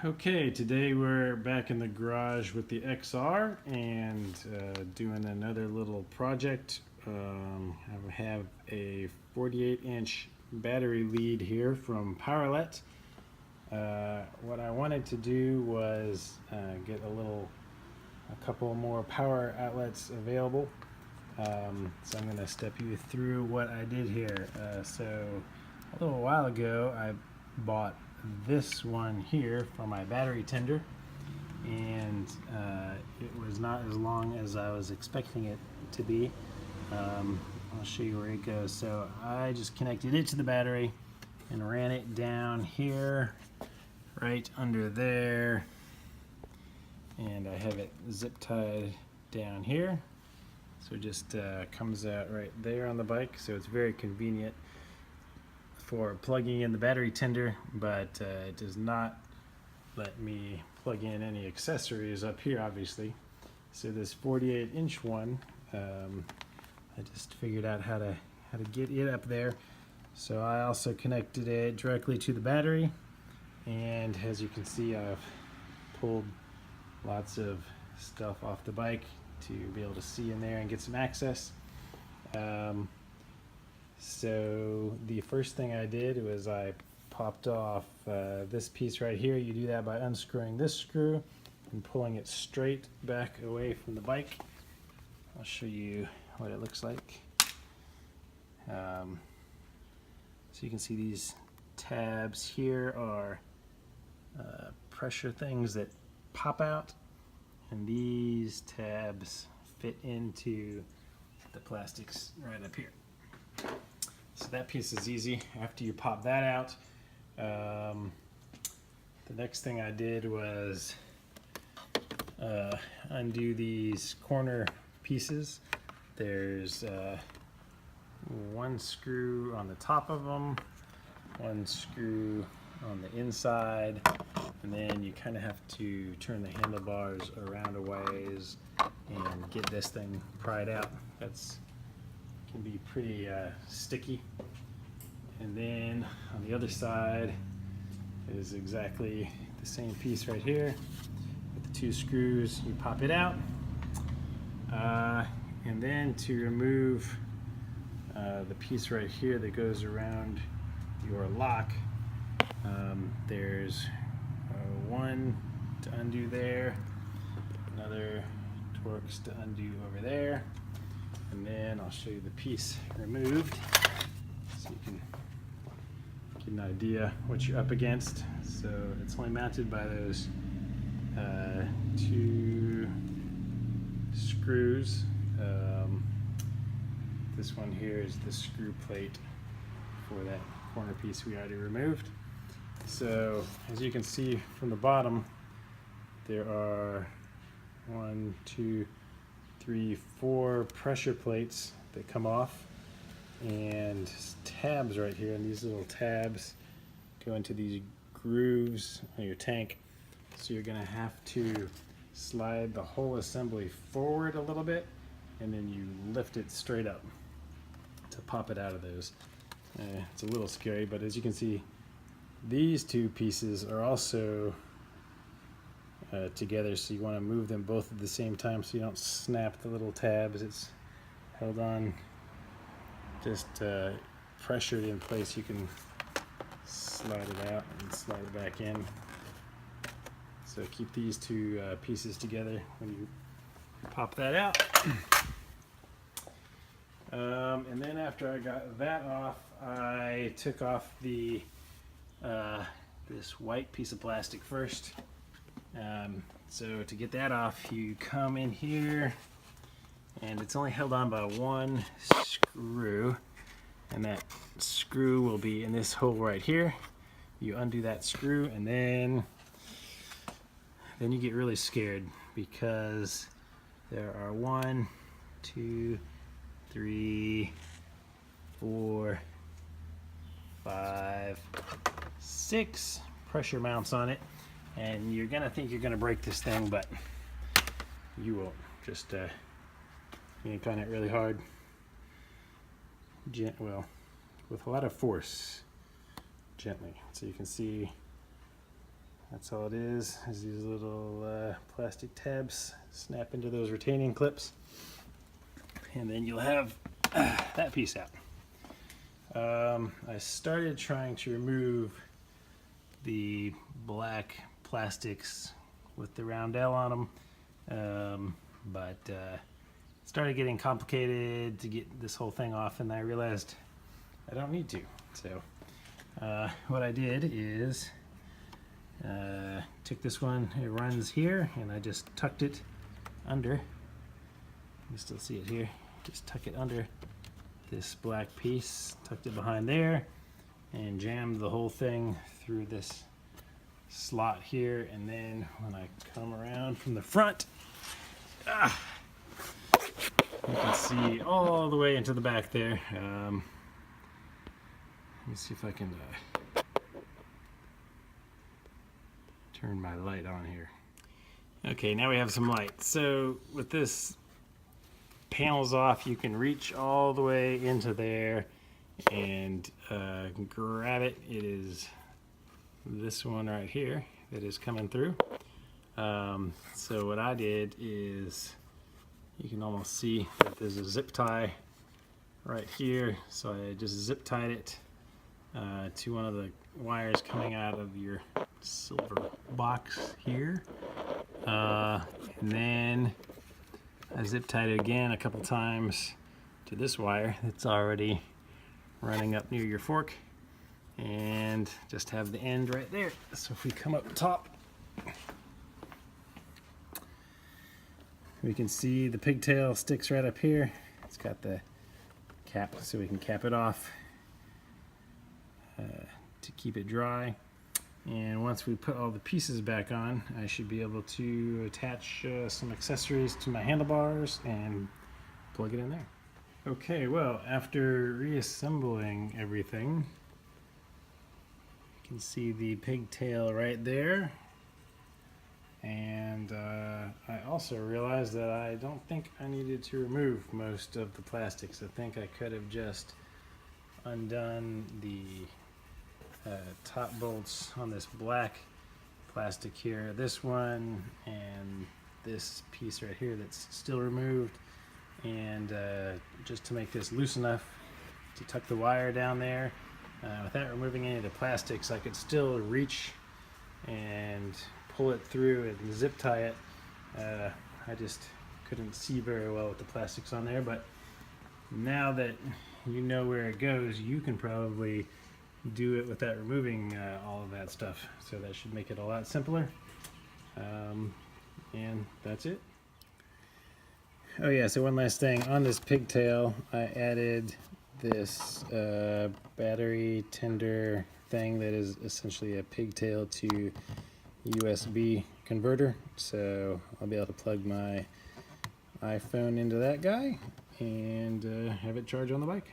Okay, today we're back in the garage with the XR and doing another little project. I have a 48-inch battery lead here from Powerlet. What I wanted to do was get a couple more power outlets available. So I'm going to step you through what I did here. So a little while ago I bought this one here for my battery tender, and it was not as long as I was expecting it to be. I'll show you where it goes. So I just connected it to the battery and ran it down here right under there, and I have it zip tied down here, so it just comes out right there on the bike. So it's very convenient for plugging in the battery tender, but it does not let me plug in any accessories up here, obviously. So this 48-inch one, I just figured out how to get it up there. So I also connected it directly to the battery, and as you can see, I've pulled lots of stuff off the bike to be able to see in there and get some access. So the first thing I did was I popped off this piece right here. You do that by unscrewing this screw and pulling it straight back away from the bike. I'll show you what it looks like. So you can see these tabs here are pressure things that pop out, and these tabs fit into the plastics right up here. So that piece is easy. After you pop that out, the next thing I did was undo these corner pieces. There's one screw on the top of them, one screw on the inside, and then you kind of have to turn the handlebars around a ways and get this thing pried out. That's can be pretty sticky. And then on the other side is exactly the same piece right here with the two screws. You pop it out, and then to remove the piece right here that goes around your lock, there's one to undo there, another Torx to undo over there, and then I'll show you the piece removed so you can get an idea what you're up against. So it's only mounted by those two screws. This one here is the screw plate for that corner piece we already removed. So as you can see from the bottom, there are 1, 2, 3, 4 pressure plates that come off, and tabs right here, and these little tabs go into these grooves on your tank. So you're going to have to slide the whole assembly forward a little bit, and then you lift it straight up to pop it out of those. It's a little scary, but as you can see, these two pieces are also together, so you want to move them both at the same time so you don't snap the little tabs. It's held on, just pressured in place. You can slide it out and slide it back in. So keep these two pieces together when you pop that out. And then after I got that off, I took off the this white piece of plastic first. So to get that off, you come in here, and it's only held on by one screw, and that screw will be in this hole right here. You undo that screw, and then you get really scared because there are 1, 2, 3, 4, 5, 6 pressure mounts on it, and you're gonna think you're gonna break this thing, but you won't. Just yank on it really hard, well, with a lot of force, gently. So you can see That's all it is these little plastic tabs snap into those retaining clips, and then you'll have that piece out. I started trying to remove the black plastics with the round L on them, but it started getting complicated to get this whole thing off, and I realized I don't need to. So what I did is took this one, it runs here, and I just tucked it under. You still see it here. Just tuck it under this black piece, tucked it behind there, and jammed the whole thing through this slot here. And then when I come around from the front, you can see all the way into the back there. Let me see if I can turn my light on here. Okay, now we have some light. So with this panels off, you can reach all the way into there and grab it. It is this one right here that is coming through. So what I did is, you can almost see that there's a zip tie right here. So I just zip tied it to one of the wires coming out of your silver box here. And then I zip tied it again a couple times to this wire that's already running up near your fork, and just have the end right there. So if we come up top, we can see the pigtail sticks right up here. It's got the cap so we can cap it off to keep it dry. And once we put all the pieces back on, I should be able to attach some accessories to my handlebars and plug it in there. Okay, well, after reassembling everything, you can see the pigtail right there. And I also realized that I don't think I needed to remove most of the plastics. I think I could have just undone the top bolts on this black plastic here, this one and this piece right here that's still removed, and just to make this loose enough to tuck the wire down there without removing any of the plastics. I could still reach and pull it through and zip tie it. I just couldn't see very well with the plastics on there, but now that you know where it goes, you can probably do it without removing all of that stuff. So that should make it a lot simpler. And that's it. Oh yeah, so one last thing. On this pigtail, I added this battery tender thing that is essentially a pigtail to USB converter. So I'll be able to plug my iPhone into that guy and have it charge on the bike.